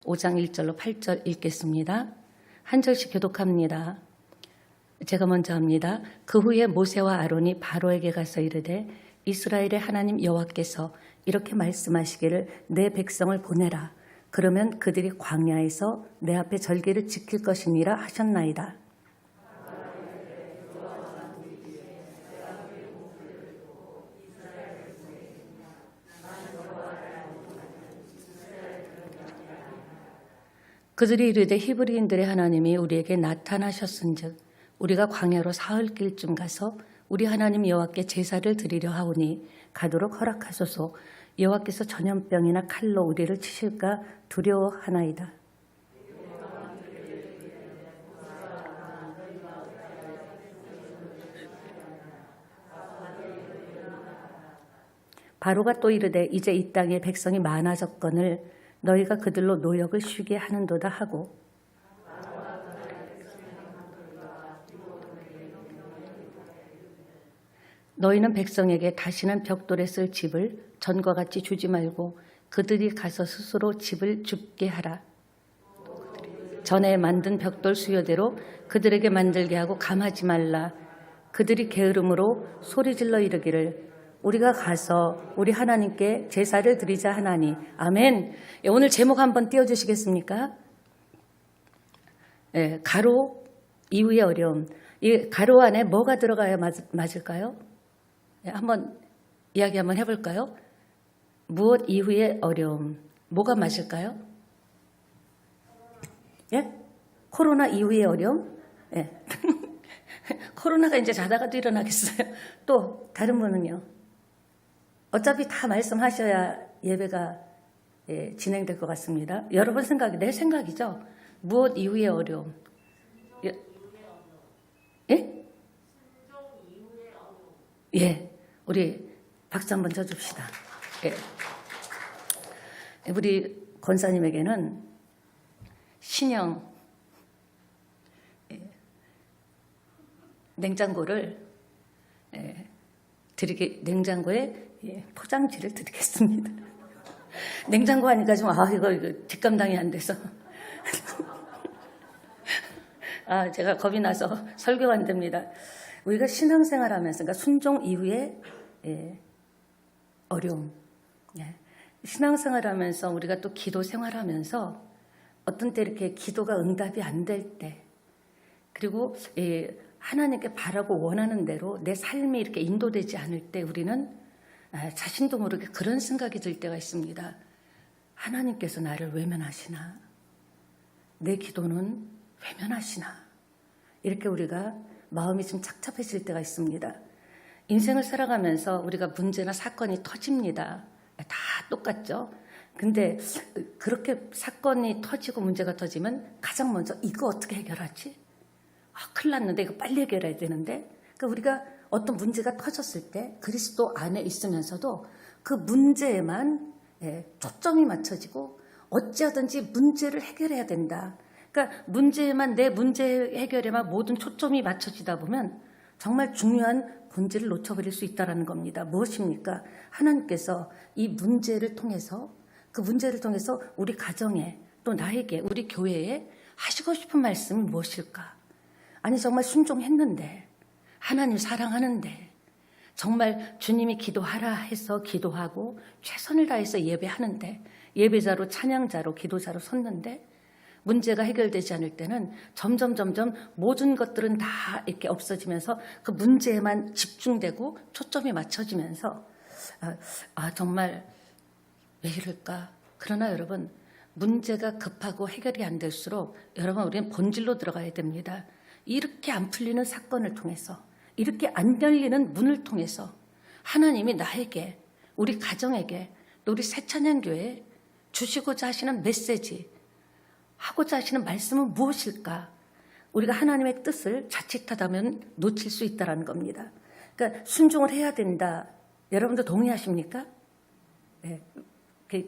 5장 1절로 8절 읽겠습니다. 한 절씩 교독합니다. 제가 먼저 합니다. 그 후에 모세와 아론이 바로에게 가서 이르되 이스라엘의 하나님 여호와께서 이렇게 말씀하시기를 내 백성을 보내라. 그러면 그들이 광야에서 내 앞에 절기를 지킬 것이니라 하셨나이다. 그들이 이르되 히브리인들의 하나님이 우리에게 나타나셨은즉 우리가 광야로 사흘길쯤 가서 우리 하나님 여호와께 제사를 드리려 하오니 가도록 허락하소서. 여호와께서 전염병이나 칼로 우리를 치실까 두려워하나이다. 바로가 또 이르되 이제 이 땅에 백성이 많아졌거늘 너희가 그들로 노역을 쉬게 하는도다 하고 너희는 백성에게 다시는 벽돌에 쓸 집을 전과 같이 주지 말고 그들이 가서 스스로 집을 줍게 하라. 전에 만든 벽돌 수요대로 그들에게 만들게 하고 감하지 말라. 그들이 게으름으로 소리질러 이르기를 우리가 가서 우리 하나님께 제사를 드리자 하나니. 아멘. 오늘 제목 한번 띄워주시겠습니까? 네, 가로 이후의 어려움. 이 가로 안에 뭐가 들어가야 맞을까요? 네, 한번 이야기 한번 해볼까요? 무엇 이후의 어려움. 뭐가 맞을까요? 예? 코로나 이후의 어려움? 예. 코로나가 이제 자다가도 일어나겠어요. 또 다른 분은요? 어차피 다 말씀하셔야 예배가 진행될 것 같습니다. 여러분 생각이 내 생각이죠. 무엇 이후의 어려움? 예? 예, 우리 박수 한번 쳐줍시다. 예. 우리 권사님에게는 신형 냉장고를 냉장고에 포장지를 드리겠습니다. 냉장고 하니까 좀 이거 뒷감당이 안 돼서 제가 겁이 나서 설교가 안 됩니다. 우리가 신앙생활하면서 그러니까 순종 이후에 어려움. 신앙생활하면서 우리가 또 기도 생활하면서 어떤 때 이렇게 기도가 응답이 안 될 때 그리고 하나님께 바라고 원하는 대로 내 삶이 이렇게 인도되지 않을 때 우리는 자신도 모르게 그런 생각이 들 때가 있습니다. 하나님께서 나를 외면하시나? 내 기도는 외면하시나? 이렇게 우리가 마음이 좀 착잡해질 때가 있습니다. 인생을 살아가면서 우리가 문제나 사건이 터집니다. 다 똑같죠? 근데 그렇게 사건이 터지고 문제가 터지면 가장 먼저 이거 어떻게 해결하지? 큰일 났는데 이거 빨리 해결해야 되는데 그러니까 우리가 어떤 문제가 터졌을 때 그리스도 안에 있으면서도 그 문제에만 초점이 맞춰지고 어찌하든지 문제를 해결해야 된다. 그러니까 문제에만 내 문제 해결에만 모든 초점이 맞춰지다 보면 정말 중요한 본질을 놓쳐버릴 수 있다는 겁니다. 무엇입니까? 하나님께서 이 문제를 통해서 그 문제를 통해서 우리 가정에 또 나에게 우리 교회에 하시고 싶은 말씀이 무엇일까? 아니 정말 순종했는데 하나님 사랑하는데 정말 주님이 기도하라 해서 기도하고 최선을 다해서 예배하는데 예배자로 찬양자로 기도자로 섰는데 문제가 해결되지 않을 때는 점점 모든 것들은 다 이렇게 없어지면서 그 문제에만 집중되고 초점이 맞춰지면서 정말 왜 이럴까? 그러나 여러분 문제가 급하고 해결이 안 될수록 여러분 우리는 본질로 들어가야 됩니다. 이렇게 안 풀리는 사건을 통해서 이렇게 안 열리는 문을 통해서 하나님이 나에게 우리 가정에게 또 우리 새찬양교회에 주시고자 하시는 메시지 하고자 하시는 말씀은 무엇일까? 우리가 하나님의 뜻을 자칫하다면 놓칠 수 있다는 겁니다. 그러니까 순종을 해야 된다. 여러분도 동의하십니까? 네,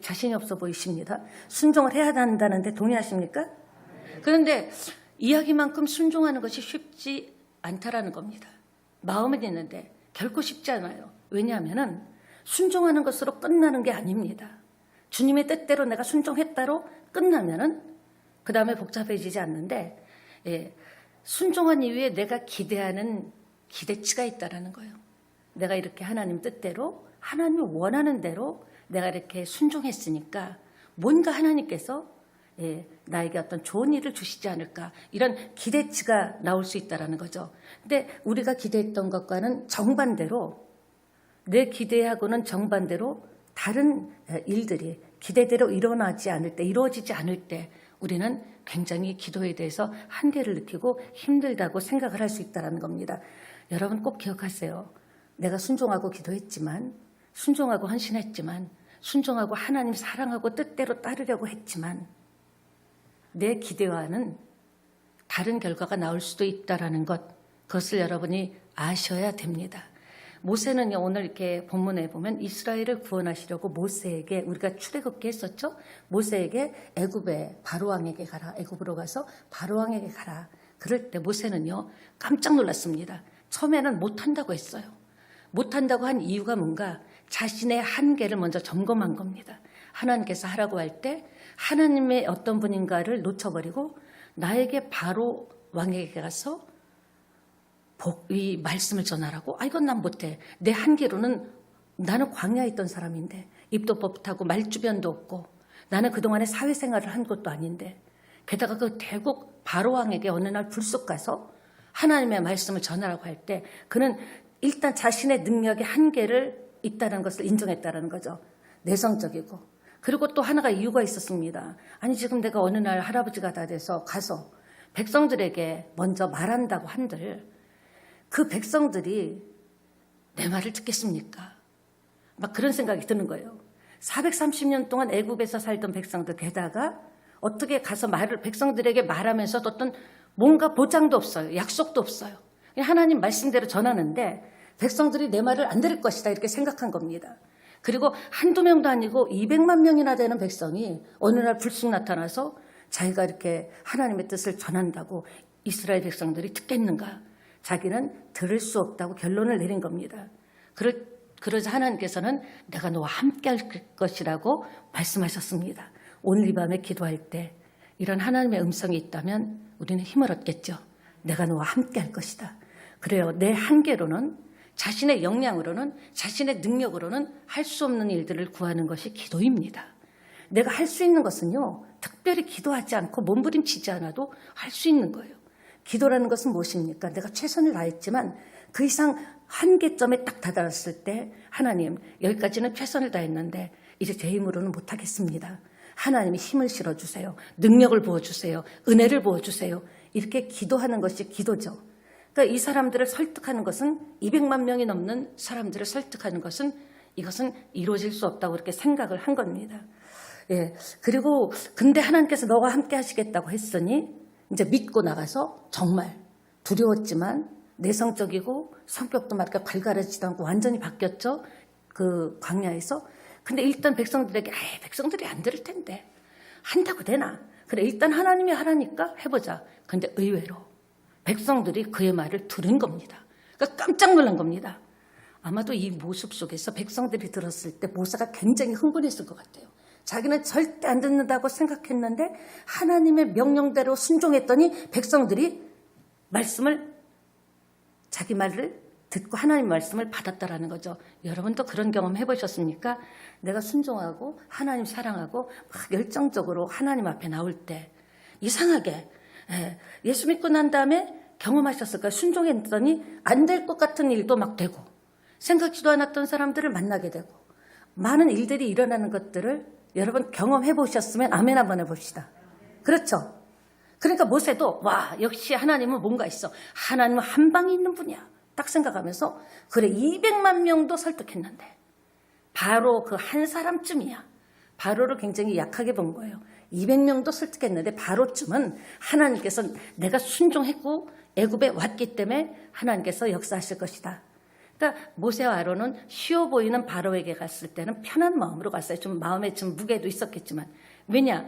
자신이 없어 보이십니다. 순종을 해야 한다는데 동의하십니까? 그런데 이야기만큼 순종하는 것이 쉽지 않다라는 겁니다. 마음은 있는데 결코 쉽지 않아요. 왜냐하면 순종하는 것으로 끝나는 게 아닙니다. 주님의 뜻대로 내가 순종했다로 끝나면은 그 다음에 복잡해지지 않는데 순종한 이후에 내가 기대하는 기대치가 있다라는 거예요. 내가 이렇게 하나님 뜻대로 하나님이 원하는 대로 내가 이렇게 순종했으니까 뭔가 하나님께서 나에게 어떤 좋은 일을 주시지 않을까 이런 기대치가 나올 수 있다라는 거죠. 근데 우리가 기대했던 것과는 정반대로 내 기대하고는 정반대로 다른 일들이 기대대로 일어나지 않을 때 이루어지지 않을 때 우리는 굉장히 기도에 대해서 한계를 느끼고 힘들다고 생각을 할 수 있다는 겁니다. 여러분 꼭 기억하세요. 내가 순종하고 기도했지만 순종하고 헌신했지만 순종하고 하나님 사랑하고 뜻대로 따르려고 했지만 내 기대와는 다른 결과가 나올 수도 있다는 것, 그것을 여러분이 아셔야 됩니다. 모세는요, 오늘 이렇게 본문에 보면 이스라엘을 구원하시려고 모세에게 우리가 출애굽기 했었죠. 모세에게 애굽에 바로왕에게 가라. 애굽으로 가서 바로왕에게 가라. 그럴 때 모세는요 깜짝 놀랐습니다. 처음에는 못한다고 했어요. 못한다고 한 이유가 뭔가 자신의 한계를 먼저 점검한 겁니다. 하나님께서 하라고 할 때 하나님의 어떤 분인가를 놓쳐버리고 나에게 바로 왕에게 가서 이 말씀을 전하라고? 이건 난 못해. 내 한계로는 나는 광야에 있던 사람인데 입도 뻣뻣하고 말주변도 없고 나는 그동안에 사회생활을 한 것도 아닌데 게다가 그 대국 바로왕에게 어느 날 불쑥 가서 하나님의 말씀을 전하라고 할 때 그는 일단 자신의 능력의 한계를 있다는 것을 인정했다는 거죠. 내성적이고. 그리고 또 하나가 이유가 있었습니다. 아니 지금 내가 어느 날 할아버지가 다 돼서 가서 백성들에게 먼저 말한다고 한들 그 백성들이 내 말을 듣겠습니까? 막 그런 생각이 드는 거예요. 430년 동안 애굽에서 살던 백성들 게다가 어떻게 가서 백성들에게 말하면서도 어떤 뭔가 보장도 없어요. 약속도 없어요. 하나님 말씀대로 전하는데 백성들이 내 말을 안 들을 것이다 이렇게 생각한 겁니다. 그리고 한두 명도 아니고 200만 명이나 되는 백성이 어느 날 불쑥 나타나서 자기가 이렇게 하나님의 뜻을 전한다고 이스라엘 백성들이 듣겠는가? 자기는 들을 수 없다고 결론을 내린 겁니다. 그러자 하나님께서는 내가 너와 함께 할 것이라고 말씀하셨습니다. 오늘 이 밤에 기도할 때 이런 하나님의 음성이 있다면 우리는 힘을 얻겠죠. 내가 너와 함께 할 것이다. 그래요. 내 한계로는 자신의 역량으로는 자신의 능력으로는 할 수 없는 일들을 구하는 것이 기도입니다. 내가 할 수 있는 것은요. 특별히 기도하지 않고 몸부림치지 않아도 할 수 있는 거예요. 기도라는 것은 무엇입니까? 내가 최선을 다했지만 그 이상 한계점에 딱 다다랐을 때 하나님 여기까지는 최선을 다했는데 이제 제 힘으로는 못하겠습니다. 하나님이 힘을 실어주세요. 능력을 부어주세요. 은혜를 부어주세요. 이렇게 기도하는 것이 기도죠. 그러니까 이 사람들을 설득하는 것은 200만 명이 넘는 사람들을 설득하는 것은 이것은 이루어질 수 없다고 이렇게 생각을 한 겁니다. 그리고 근데 하나님께서 너와 함께 하시겠다고 했으니 이제 믿고 나가서 정말 두려웠지만 내성적이고 성격도 막 이렇게 발갈하지도 않고 완전히 바뀌었죠. 그 광야에서. 근데 일단 백성들에게 백성들이 안 들을 텐데 한다고 되나? 그래 일단 하나님이 하라니까 해보자. 근데 의외로 백성들이 그의 말을 들은 겁니다. 그러니까 깜짝 놀란 겁니다. 아마도 이 모습 속에서 백성들이 들었을 때 모세가 굉장히 흥분했을 것 같아요. 자기는 절대 안 듣는다고 생각했는데 하나님의 명령대로 순종했더니 백성들이 자기 말을 듣고 하나님 말씀을 받았다라는 거죠. 여러분도 그런 경험 해보셨습니까? 내가 순종하고 하나님 사랑하고 막 열정적으로 하나님 앞에 나올 때 이상하게 예수 믿고 난 다음에 경험하셨을까요? 순종했더니 안 될 것 같은 일도 막 되고 생각지도 않았던 사람들을 만나게 되고 많은 일들이 일어나는 것들을 여러분 경험해 보셨으면 아멘 한번 해봅시다. 그렇죠? 그러니까 모세도 와 역시 하나님은 뭔가 있어. 하나님은 한 방이 있는 분이야. 딱 생각하면서 그래 200만 명도 설득했는데 바로 그 한 사람쯤이야. 바로를 굉장히 약하게 본 거예요. 200명도 설득했는데 바로쯤은 하나님께서 내가 순종했고 애굽에 왔기 때문에 하나님께서 역사하실 것이다. 그러니까 모세와 아론은 쉬워 보이는 바로에게 갔을 때는 편한 마음으로 갔어요. 좀 마음에 좀 무게도 있었겠지만. 왜냐?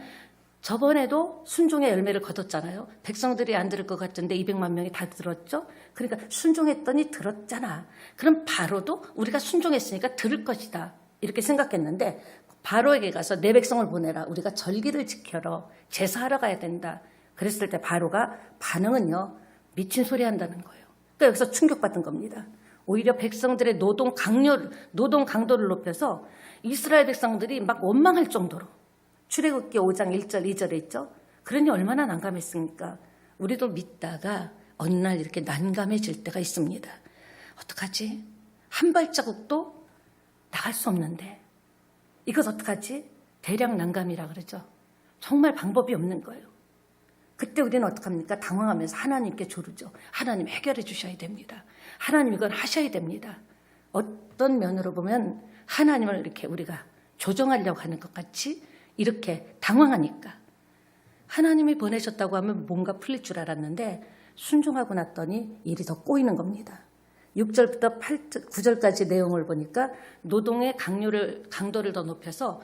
저번에도 순종의 열매를 거뒀잖아요. 백성들이 안 들을 것 같은데 200만 명이 다 들었죠. 그러니까 순종했더니 들었잖아. 그럼 바로도 우리가 순종했으니까 들을 것이다. 이렇게 생각했는데 바로에게 가서 내 백성을 보내라. 우리가 절기를 지켜러 제사하러 가야 된다. 그랬을 때 바로가 반응은요. 미친 소리 한다는 거예요. 그러니까 여기서 충격받은 겁니다. 오히려 백성들의 노동 강도를 높여서 이스라엘 백성들이 막 원망할 정도로 출애굽기 5장 1절 2절에 있죠. 그러니 얼마나 난감했습니까? 우리도 믿다가 어느 날 이렇게 난감해질 때가 있습니다. 어떡하지? 한 발자국도 나갈 수 없는데 이것 어떡하지? 대량 난감이라 그러죠. 정말 방법이 없는 거예요. 그때 우리는 어떡합니까? 당황하면서 하나님께 조르죠. 하나님 해결해 주셔야 됩니다. 하나님 이건 하셔야 됩니다. 어떤 면으로 보면 하나님을 이렇게 우리가 조정하려고 하는 것 같이 이렇게 당황하니까 하나님이 보내셨다고 하면 뭔가 풀릴 줄 알았는데 순종하고 났더니 일이 더 꼬이는 겁니다. 6절부터 9절까지 내용을 보니까 노동의 강도를 더 높여서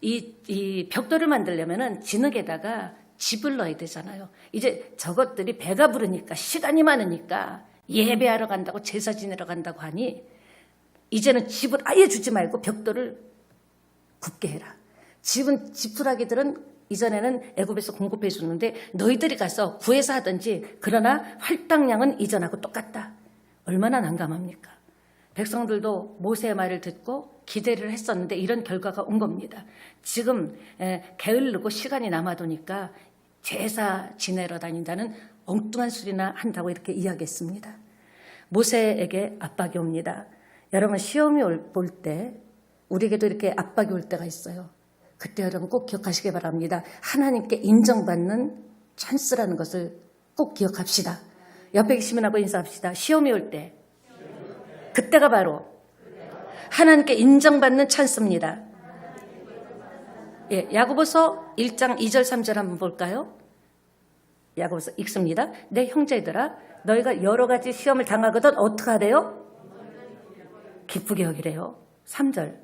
이 벽돌을 만들려면은 진흙에다가 집을 넣어야 되잖아요. 이제 저것들이 배가 부르니까 시간이 많으니까 예배하러 간다고 제사 지내러 간다고 하니 이제는 집을 아예 주지 말고 벽돌을 굽게 해라. 집은 지푸라기들은 이전에는 애굽에서 공급해 줬는데 너희들이 가서 구해서 하든지 그러나 할당량은 이전하고 똑같다. 얼마나 난감합니까? 백성들도 모세의 말을 듣고 기대를 했었는데 이런 결과가 온 겁니다. 지금 게을르고 시간이 남아도니까 제사 지내러 다닌다는 엉뚱한 소리나 한다고 이렇게 이야기했습니다. 모세에게 압박이 옵니다. 여러분 시험이 올 때 우리에게도 이렇게 압박이 올 때가 있어요. 그때 여러분 꼭 기억하시기 바랍니다. 하나님께 인정받는 찬스라는 것을 꼭 기억합시다. 옆에 계신 분하고 인사합시다. 시험이 올 때 그때가 바로 하나님께 인정받는 찬스입니다. 예, 야고보서 1장 2절 3절 한번 볼까요? 야고보서 읽습니다. 내 형제들아 너희가 여러 가지 시험을 당하거든 어떻게 하래요? 기쁘게 여기래요. 3절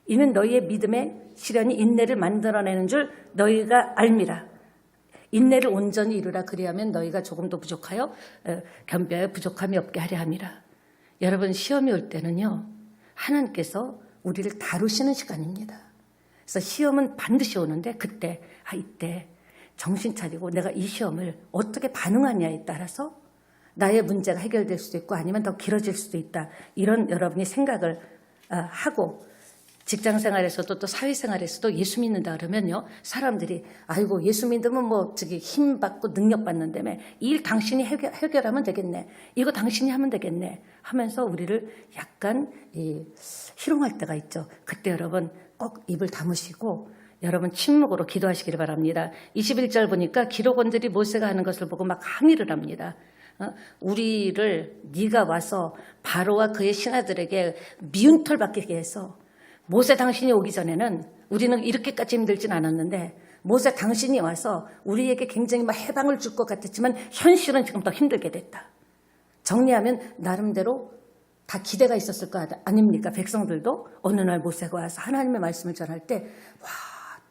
이는 너희의 믿음의 시련이 인내를 만들어내는 줄 너희가 알미라. 인내를 온전히 이루라. 그리하면 너희가 조금도 부족하여 겸비하여 부족함이 없게 하려 함이라. 여러분 시험이 올 때는요. 하나님께서 우리를 다루시는 시간입니다. 그래서 시험은 반드시 오는데 그때 이때 정신 차리고 내가 이 시험을 어떻게 반응하냐에 따라서 나의 문제가 해결될 수도 있고 아니면 더 길어질 수도 있다. 이런 여러분이 생각을 하고 직장생활에서도 또 사회생활에서도 예수 믿는다 그러면요. 사람들이 아이고 예수 믿으면 뭐 저기 힘 받고 능력 받는다며 이 일 당신이 해결하면 되겠네. 이거 당신이 하면 되겠네. 하면서 우리를 약간 희롱할 때가 있죠. 그때 여러분 꼭 입을 다무시고 여러분 침묵으로 기도하시기를 바랍니다. 21절 보니까 기록원들이 모세가 하는 것을 보고 막 항의를 합니다. 우리를 네가 와서 바로와 그의 신하들에게 미운 털 받게 해서 모세 당신이 오기 전에는 우리는 이렇게까지 힘들진 않았는데 모세 당신이 와서 우리에게 굉장히 막 해방을 줄 것 같았지만 현실은 지금 더 힘들게 됐다. 정리하면 나름대로 다 기대가 있었을 거 아닙니까? 백성들도 어느 날 모세가 와서 하나님의 말씀을 전할 때 와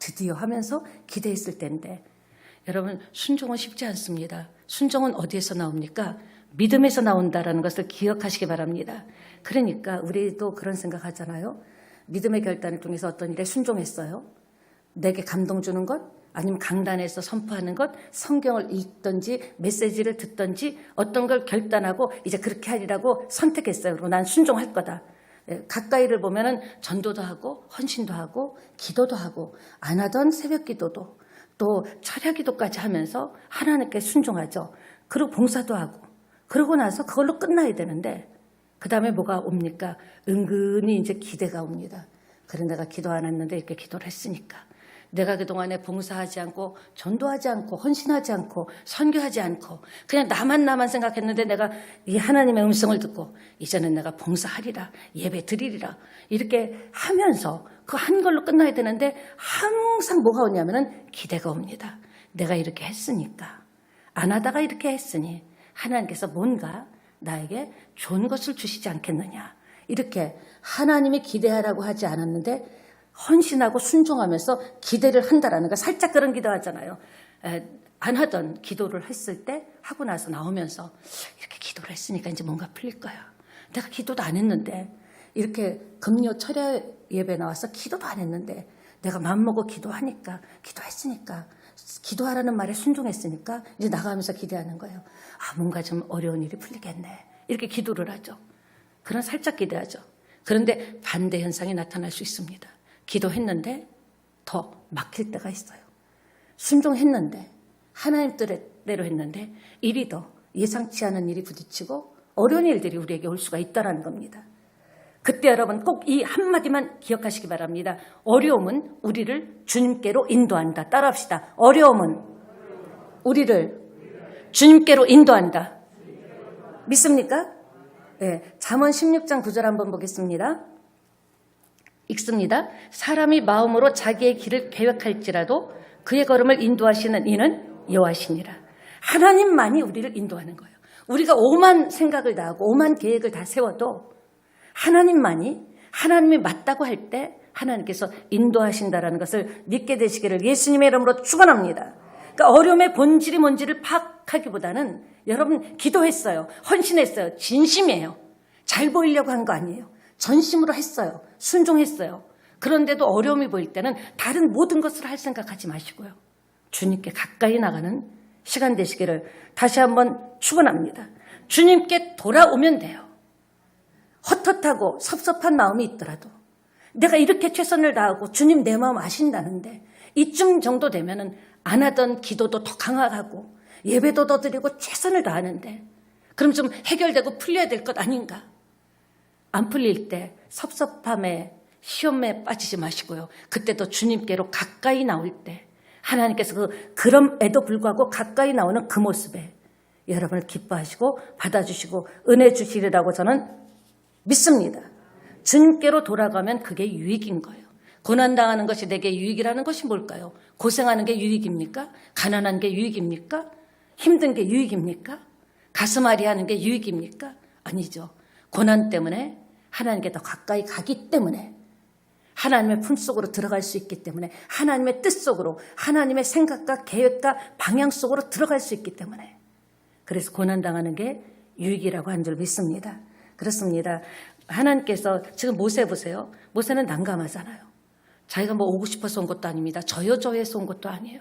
드디어 하면서 기대했을 때인데 여러분 순종은 쉽지 않습니다. 순종은 어디에서 나옵니까? 믿음에서 나온다라는 것을 기억하시기 바랍니다. 그러니까 우리도 그런 생각하잖아요. 믿음의 결단을 통해서 어떤 일에 순종했어요. 내게 감동 주는 것, 아니면 강단에서 선포하는 것, 성경을 읽든지 메시지를 듣든지 어떤 걸 결단하고 이제 그렇게 하리라고 선택했어요. 그리고 난 순종할 거다. 가까이를 보면은 전도도 하고 헌신도 하고 기도도 하고 안 하던 새벽 기도도 또 철야 기도까지 하면서 하나님께 순종하죠. 그리고 봉사도 하고 그러고 나서 그걸로 끝나야 되는데 그 다음에 뭐가 옵니까? 은근히 이제 기대가 옵니다. 그래 내가 기도 안 했는데 이렇게 기도를 했으니까 내가 그동안에 봉사하지 않고 전도하지 않고 헌신하지 않고 선교하지 않고 그냥 나만 생각했는데 내가 이 하나님의 음성을 듣고 이제는 내가 봉사하리라 예배 드리리라 이렇게 하면서 그 한 걸로 끝나야 되는데 항상 뭐가 오냐면은 기대가 옵니다. 내가 이렇게 했으니까 안 하다가 이렇게 했으니 하나님께서 뭔가 나에게 좋은 것을 주시지 않겠느냐. 이렇게 하나님이 기대하라고 하지 않았는데 헌신하고 순종하면서 기대를 한다라는 거 살짝 그런 기도하잖아요. 안 하던 기도를 했을 때 하고 나서 나오면서 이렇게 기도를 했으니까 이제 뭔가 풀릴 거야. 내가 기도도 안 했는데 이렇게 금요 철야 예배 나와서 기도도 안 했는데 내가 마음먹어 기도했으니까 기도하라는 말에 순종했으니까 이제 나가면서 기대하는 거예요. 뭔가 좀 어려운 일이 풀리겠네. 이렇게 기도를 하죠. 그런 살짝 기대하죠. 그런데 반대 현상이 나타날 수 있습니다. 기도했는데 더 막힐 때가 있어요. 순종했는데 하나님 뜻대로 했는데 일이 더 예상치 않은 일이 부딪히고 어려운 일들이 우리에게 올 수가 있다는 겁니다. 그때 여러분 꼭 이 한마디만 기억하시기 바랍니다. 어려움은 우리를 주님께로 인도한다. 따라합시다. 어려움은 우리를 주님께로 인도한다. 믿습니까? 네, 잠언 16장 9절 한번 보겠습니다. 읽습니다. 사람이 마음으로 자기의 길을 계획할지라도 그의 걸음을 인도하시는 이는 여호와시니라. 하나님만이 우리를 인도하는 거예요. 우리가 오만 생각을 다 하고 오만 계획을 다 세워도 하나님이 맞다고 할 때 하나님께서 인도하신다라는 것을 믿게 되시기를 예수님의 이름으로 축원합니다. 그러니까 어려움의 본질이 뭔지를 파악하기보다는 여러분 기도했어요. 헌신했어요. 진심이에요. 잘 보이려고 한 거 아니에요. 전심으로 했어요. 순종했어요. 그런데도 어려움이 보일 때는 다른 모든 것을 할 생각하지 마시고요. 주님께 가까이 나가는 시간 되시기를 다시 한번 축원합니다. 주님께 돌아오면 돼요. 헛헛하고 섭섭한 마음이 있더라도 내가 이렇게 최선을 다하고 주님 내 마음 아신다는데 이쯤 정도 되면은 안 하던 기도도 더 강화하고 예배도 더 드리고 최선을 다하는데 그럼 좀 해결되고 풀려야 될 것 아닌가? 안 풀릴 때 섭섭함에 시험에 빠지지 마시고요. 그때도 주님께로 가까이 나올 때 하나님께서 그럼에도 불구하고 가까이 나오는 그 모습에 여러분을 기뻐하시고 받아주시고 은혜 주시리라고 저는 믿습니다. 주님께로 돌아가면 그게 유익인 거예요. 고난당하는 것이 내게 유익이라는 것이 뭘까요? 고생하는 게 유익입니까? 가난한 게 유익입니까? 힘든 게 유익입니까? 가슴앓이 하는 게 유익입니까? 아니죠. 고난 때문에 하나님께 더 가까이 가기 때문에 하나님의 품속으로 들어갈 수 있기 때문에 하나님의 뜻 속으로 하나님의 생각과 계획과 방향 속으로 들어갈 수 있기 때문에 그래서 고난당하는 게 유익이라고 한 줄 믿습니다. 그렇습니다. 하나님께서 지금 모세 보세요. 모세는 난감하잖아요. 자기가 뭐 오고 싶어서 온 것도 아닙니다. 저여저해서 온 것도 아니에요.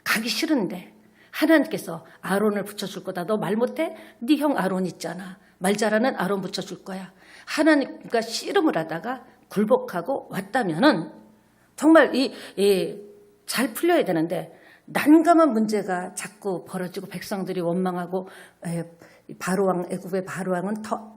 가기 싫은데 하나님께서 아론을 붙여줄 거다. 너 말 못해? 네 형 아론 있잖아. 말 잘하는 아론 붙여줄 거야. 하나님과 씨름을 하다가 굴복하고 왔다면은 정말 잘 풀려야 되는데 난감한 문제가 자꾸 벌어지고 백성들이 원망하고 바로왕 애굽의 바로왕은 더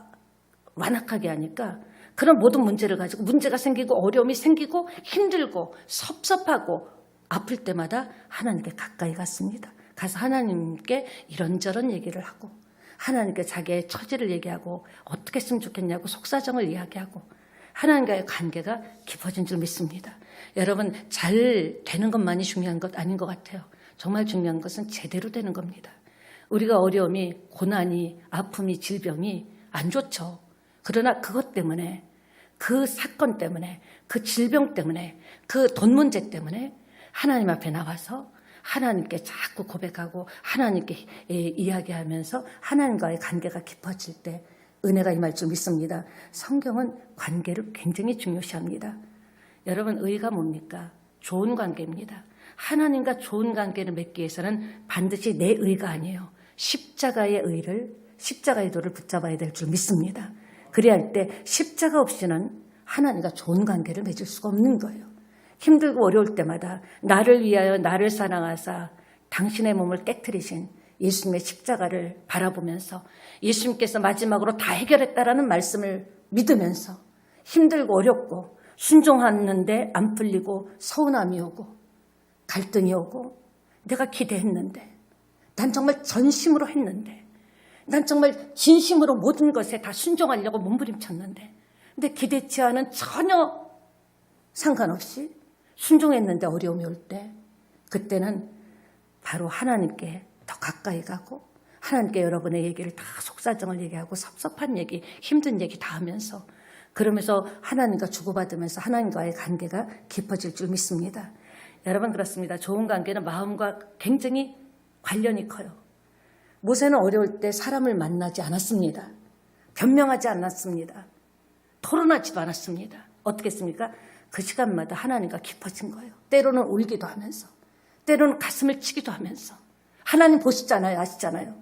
완악하게 하니까 그런 모든 문제를 가지고 문제가 생기고 어려움이 생기고 힘들고 섭섭하고 아플 때마다 하나님께 가까이 갔습니다. 가서 하나님께 이런저런 얘기를 하고 하나님께 자기의 처지를 얘기하고 어떻게 했으면 좋겠냐고 속사정을 이야기하고 하나님과의 관계가 깊어진 줄 믿습니다. 여러분 잘 되는 것만이 중요한 것 아닌 것 같아요. 정말 중요한 것은 제대로 되는 겁니다. 우리가 어려움이 고난이 아픔이 질병이 안 좋죠. 그러나 그것 때문에 그 사건 때문에 그 질병 때문에 그 돈 문제 때문에 하나님 앞에 나와서 하나님께 자꾸 고백하고 하나님께 이야기하면서 하나님과의 관계가 깊어질 때 은혜가 임할 줄 믿습니다. 성경은 관계를 굉장히 중요시합니다. 여러분 의가 뭡니까? 좋은 관계입니다. 하나님과 좋은 관계를 맺기 위해서는 반드시 내 의가 아니에요. 십자가의 도를 붙잡아야 될 줄 믿습니다. 그래야 할 때 십자가 없이는 하나님과 좋은 관계를 맺을 수가 없는 거예요. 힘들고 어려울 때마다 나를 위하여 나를 사랑하사 당신의 몸을 깨트리신 예수님의 십자가를 바라보면서 예수님께서 마지막으로 다 해결했다라는 말씀을 믿으면서 힘들고 어렵고 순종하는데 안 풀리고 서운함이 오고 갈등이 오고 내가 기대했는데 난 정말 전심으로 했는데 난 정말 진심으로 모든 것에 다 순종하려고 몸부림쳤는데 근데 기대치 않은 전혀 상관없이 순종했는데 어려움이 올 때 그때는 바로 하나님께 더 가까이 가고 하나님께 여러분의 얘기를 다 속사정을 얘기하고 섭섭한 얘기, 힘든 얘기 다 하면서 그러면서 하나님과 주고받으면서 하나님과의 관계가 깊어질 줄 믿습니다. 여러분 그렇습니다. 좋은 관계는 마음과 굉장히 관련이 커요. 모세는 어려울 때 사람을 만나지 않았습니다. 변명하지 않았습니다. 토론하지도 않았습니다. 어떻게 했습니까? 그 시간마다 하나님과 깊어진 거예요. 때로는 울기도 하면서, 때로는 가슴을 치기도 하면서. 하나님 보시잖아요. 아시잖아요.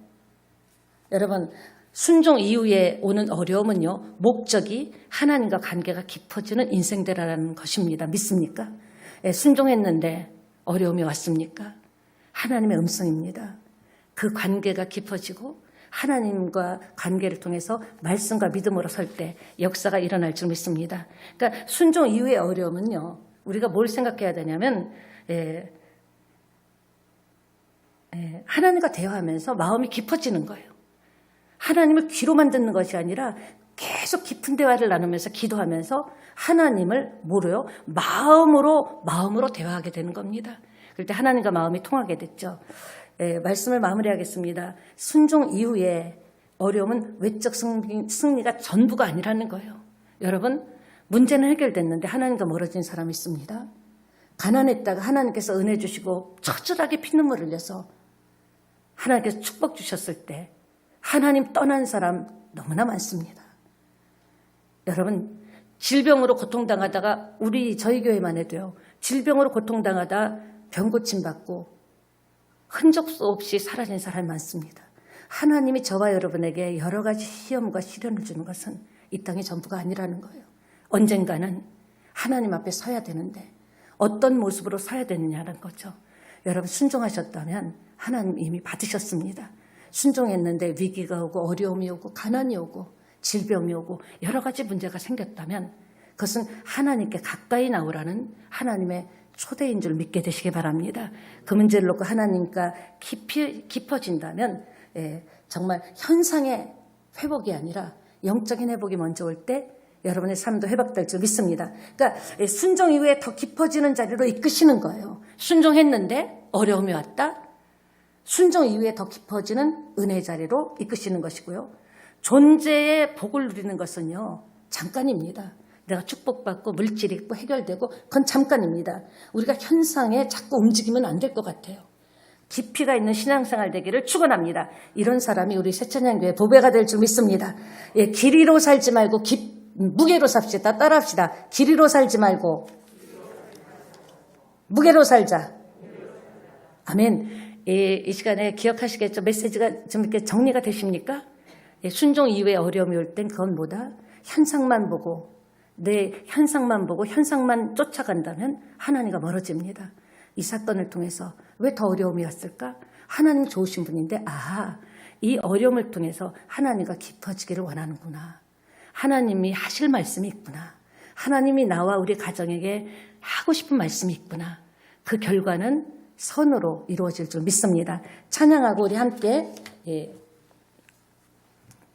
여러분, 순종 이후에 오는 어려움은요, 목적이 하나님과 관계가 깊어지는 인생대라는 것입니다. 믿습니까? 예, 순종했는데 어려움이 왔습니까? 하나님의 음성입니다. 그 관계가 깊어지고 하나님과 관계를 통해서 말씀과 믿음으로 설 때 역사가 일어날 줄 믿습니다. 그러니까 순종 이후의 어려움은요, 우리가 뭘 생각해야 되냐면 하나님과 대화하면서 마음이 깊어지는 거예요. 하나님을 귀로만 듣는 것이 아니라 계속 깊은 대화를 나누면서 기도하면서 하나님을 뭐로요? 마음으로 대화하게 되는 겁니다. 그럴 때 하나님과 마음이 통하게 됐죠. 말씀을 마무리하겠습니다. 순종 이후에 어려움은 외적 승리가 전부가 아니라는 거예요. 여러분, 문제는 해결됐는데 하나님과 멀어진 사람이 있습니다. 가난했다가 하나님께서 은혜 주시고 처절하게 피눈물 흘려서 하나님께서 축복 주셨을 때 하나님 떠난 사람 너무나 많습니다. 여러분, 질병으로 고통당하다가 저희 교회만 해도요, 질병으로 고통당하다 병 고침받고 흔적 없이 사라진 사람이 많습니다. 하나님이 저와 여러분에게 여러 가지 시험과 시련을 주는 것은 이 땅의 전부가 아니라는 거예요. 언젠가는 하나님 앞에 서야 되는데 어떤 모습으로 서야 되느냐는 거죠. 여러분, 순종하셨다면 하나님 이미 받으셨습니다. 순종했는데 위기가 오고 어려움이 오고 가난이 오고 질병이 오고 여러 가지 문제가 생겼다면 그것은 하나님께 가까이 나오라는 하나님의 초대인 줄 믿게 되시기 바랍니다. 그 문제를 놓고 하나님과 깊어진다면 정말 현상의 회복이 아니라 영적인 회복이 먼저 올 때 여러분의 삶도 회복될 줄 믿습니다. 그러니까 순종 이후에 더 깊어지는 자리로 이끄시는 거예요. 순종했는데 어려움이 왔다. 순종 이후에 더 깊어지는 은혜의 자리로 이끄시는 것이고요. 존재의 복을 누리는 것은요, 잠깐입니다. 내가 축복받고 물질이 있고 해결되고 그건 잠깐입니다. 우리가 현상에 자꾸 움직이면 안 될 것 같아요. 깊이가 있는 신앙생활 되기를 축원합니다. 이런 사람이 우리 새천년교회 보배가 될 줄 믿습니다. 예, 길이로 살지 말고 무게로 삽시다. 따라합시다. 길이로 살지 말고 무게로 살자. 아멘. 이 시간에 기억하시겠죠? 메시지가 좀 이렇게 정리가 되십니까? 예, 순종 이후에 어려움이 올 땐 그건 뭐다? 현상만 보고 현상만 쫓아간다면 하나님과 멀어집니다. 이 사건을 통해서 왜 더 어려움이 왔을까? 하나님 좋으신 분인데 이 어려움을 통해서 하나님과 깊어지기를 원하는구나. 하나님이 하실 말씀이 있구나. 하나님이 나와 우리 가정에게 하고 싶은 말씀이 있구나. 그 결과는 선으로 이루어질 줄 믿습니다. 찬양하고 우리 함께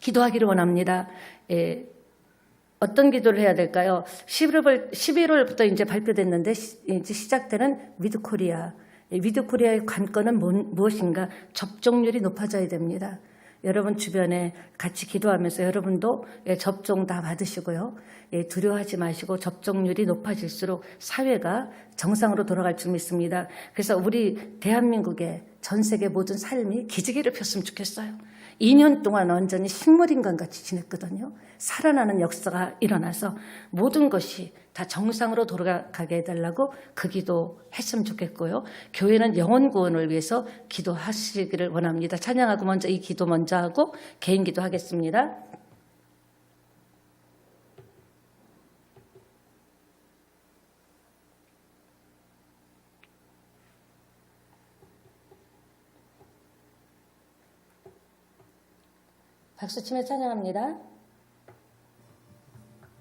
기도하기를 원합니다. 어떤 기도를 해야 될까요? 11월부터 이제 발표됐는데 이제 시작되는 위드 코리아. 위드 코리아의 관건은 무엇인가? 접종률이 높아져야 됩니다. 여러분 주변에 같이 기도하면서 여러분도 접종 다 받으시고요. 두려워하지 마시고 접종률이 높아질수록 사회가 정상으로 돌아갈 줄 믿습니다. 그래서 우리 대한민국의 전 세계 모든 삶이 기지개를 폈으면 좋겠어요. 2년 동안 완전히 식물인간같이 지냈거든요. 살아나는 역사가 일어나서 모든 것이 다 정상으로 돌아가게 해달라고 그 기도 했으면 좋겠고요. 교회는 영혼 구원을 위해서 기도하시기를 원합니다. 찬양하고 먼저 이 기도 먼저 하고 개인 기도 하겠습니다. 박수치며 찬양합니다.